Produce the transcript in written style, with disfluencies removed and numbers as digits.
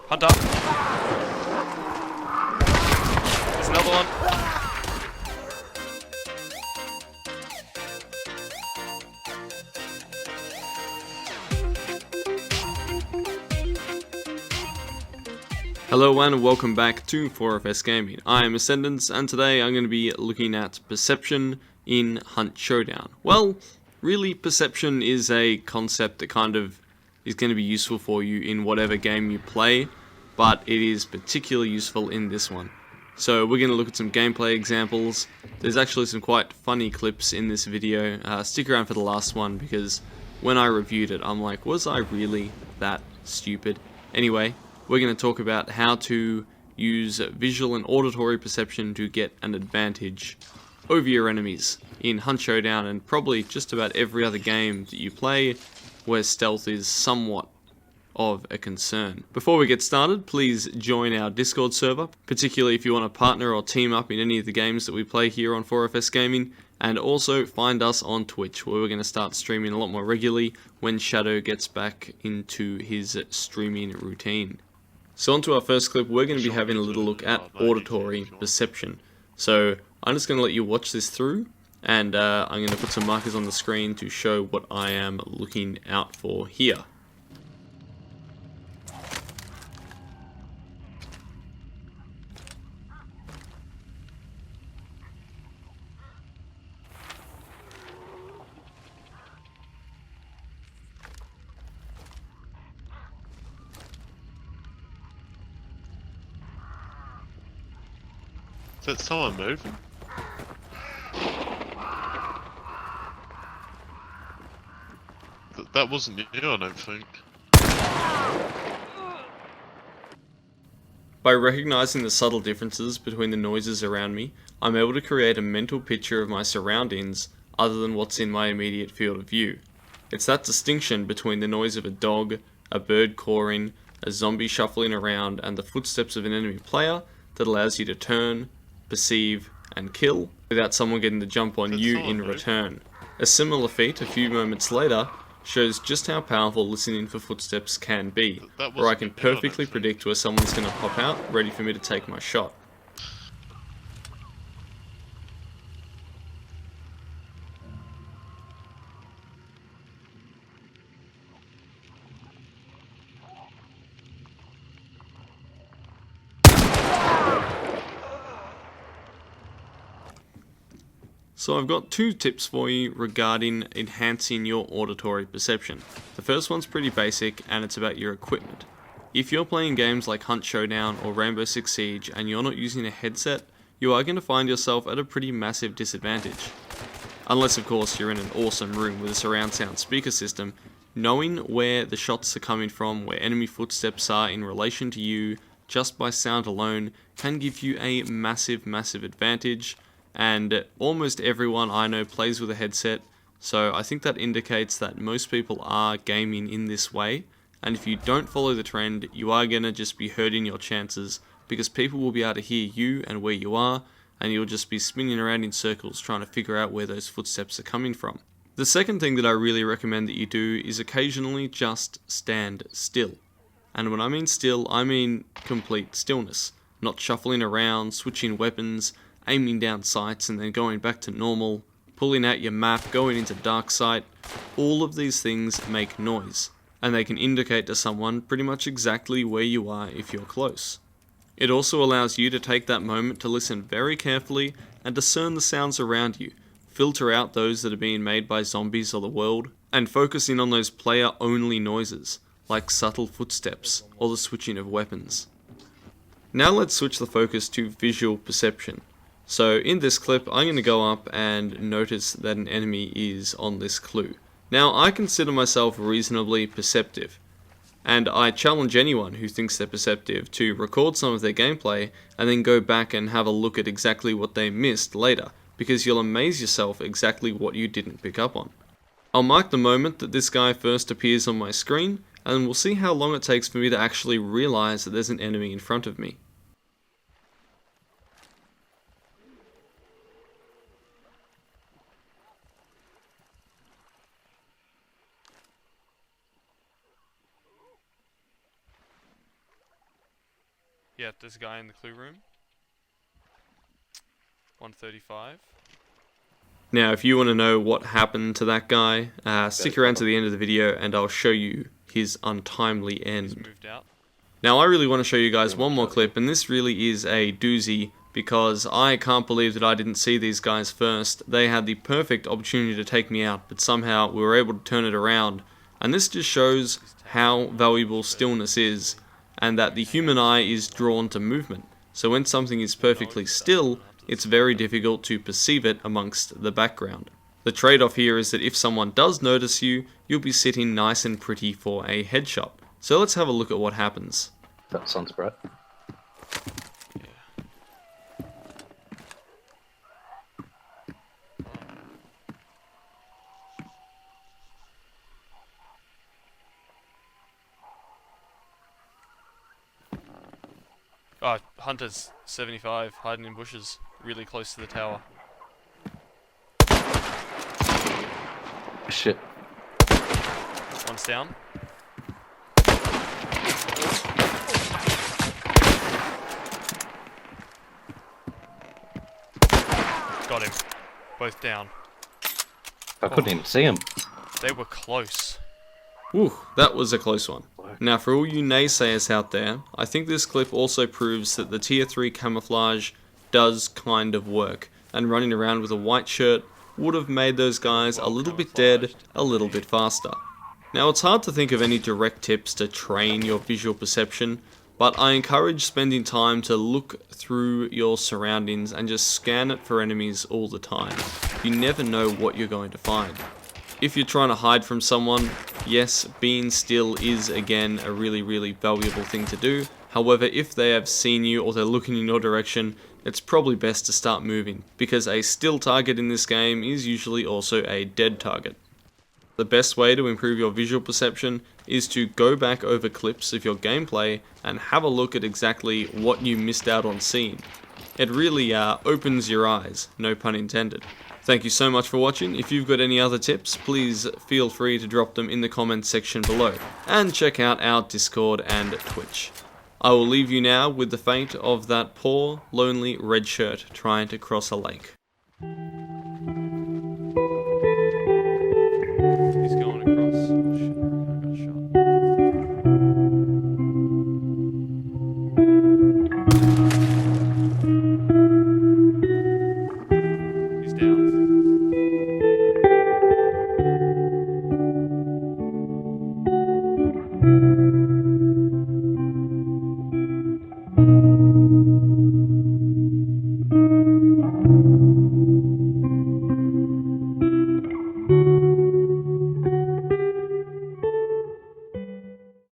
Hunter! There's another one! Hello and welcome back to 4FS Gaming. I am Ascendance and today I'm going to be looking at perception in Hunt Showdown. Well, really perception is a concept that kind of is going to be useful for you in whatever game you play, but it is particularly useful in this one. So we're going to look at some gameplay examples. There's actually some quite funny clips in this video. Stick around for the last one because when I reviewed it I'm like, was I really that stupid? Anyway, we're going to talk about how to use visual and auditory perception to get an advantage over your enemies in Hunt Showdown and probably just about every other game that you play where stealth is somewhat of a concern. Before we get started, please join our Discord server, particularly if you want to partner or team up in any of the games that we play here on 4FS Gaming, and also find us on Twitch, where we're going to start streaming a lot more regularly when Shadow gets back into his streaming routine. So onto our first clip, we're going to be having a little look at auditory perception. So I'm just going to let you watch this through, and I'm going to put some markers on the screen to show what I am looking out for here. Is that someone moving? That wasn't you, I don't think. By recognizing the subtle differences between the noises around me, I'm able to create a mental picture of my surroundings other than what's in my immediate field of view. It's that distinction between the noise of a dog, a bird cawing, a zombie shuffling around, and the footsteps of an enemy player that allows you to turn, perceive, and kill without someone getting the jump on you in return. A similar feat a few moments later shows just how powerful listening for footsteps can be, where I can perfectly predict where someone's going to pop out, ready for me to take my shot. So I've got two tips for you regarding enhancing your auditory perception. The first one's pretty basic and it's about your equipment. If you're playing games like Hunt Showdown or Rainbow Six Siege and you're not using a headset, you are going to find yourself at a pretty massive disadvantage. Unless of course you're in an awesome room with a surround sound speaker system, knowing where the shots are coming from, where enemy footsteps are in relation to you, just by sound alone, can give you a massive advantage. And almost everyone I know plays with a headset, so I think that indicates that most people are gaming in this way, and if you don't follow the trend, you are going to just be hurting your chances, because people will be able to hear you and where you are, and you'll just be spinning around in circles trying to figure out where those footsteps are coming from. The second thing that I really recommend that you do is occasionally just stand still. And when I mean still, I mean complete stillness, not shuffling around, switching weapons, aiming down sights and then going back to normal, pulling out your map, going into dark sight. All of these things make noise, and they can indicate to someone pretty much exactly where you are if you're close. It also allows you to take that moment to listen very carefully and discern the sounds around you, filter out those that are being made by zombies or the world, and focus in on those player-only noises, like subtle footsteps or the switching of weapons. Now let's switch the focus to visual perception. So in this clip, I'm going to go up and notice that an enemy is on this clue. Now, I consider myself reasonably perceptive, and I challenge anyone who thinks they're perceptive to record some of their gameplay and then go back and have a look at exactly what they missed later, because you'll amaze yourself exactly what you didn't pick up on. I'll mark the moment that this guy first appears on my screen, and we'll see how long it takes for me to actually realize that there's an enemy in front of me. Yeah, there's a guy in the clue room. 135. Now, if you want to know what happened to that guy, stick around to the end of the video and I'll show you his untimely end. He's moved out. Now, I really want to show you guys one more clip, and this really is a doozy because I can't believe that I didn't see these guys first. They had the perfect opportunity to take me out, but somehow we were able to turn it around. And this just shows how valuable stillness is, and that the human eye is drawn to movement. So when something is perfectly still, it's very difficult to perceive it amongst the background. The trade-off here is that if someone does notice you, you'll be sitting nice and pretty for a headshot. So let's have a look at what happens. That sounds bright. Oh, Hunter's 75, hiding in bushes, really close to the tower. Shit. One's down. Got him. Both down. I couldn't even see him. They were close. Ooh, that was a close one. Now, for all you naysayers out there, I think this clip also proves that the tier 3 camouflage does kind of work, and running around with a white shirt would have made those guys a little bit dead, a little bit faster. Now, it's hard to think of any direct tips to train your visual perception, but I encourage spending time to look through your surroundings and just scan it for enemies all the time. You never know what you're going to find. If you're trying to hide from someone, yes, being still is again a really valuable thing to do. However, if they have seen you or they're looking in your direction, it's probably best to start moving, because a still target in this game is usually also a dead target. The best way to improve your visual perception is to go back over clips of your gameplay and have a look at exactly what you missed out on seeing. It really opens your eyes, no pun intended. Thank you so much for watching. If you've got any other tips, please feel free to drop them in the comments section below. And check out our Discord and Twitch. I will leave you now with the fate of that poor, lonely red shirt trying to cross a lake.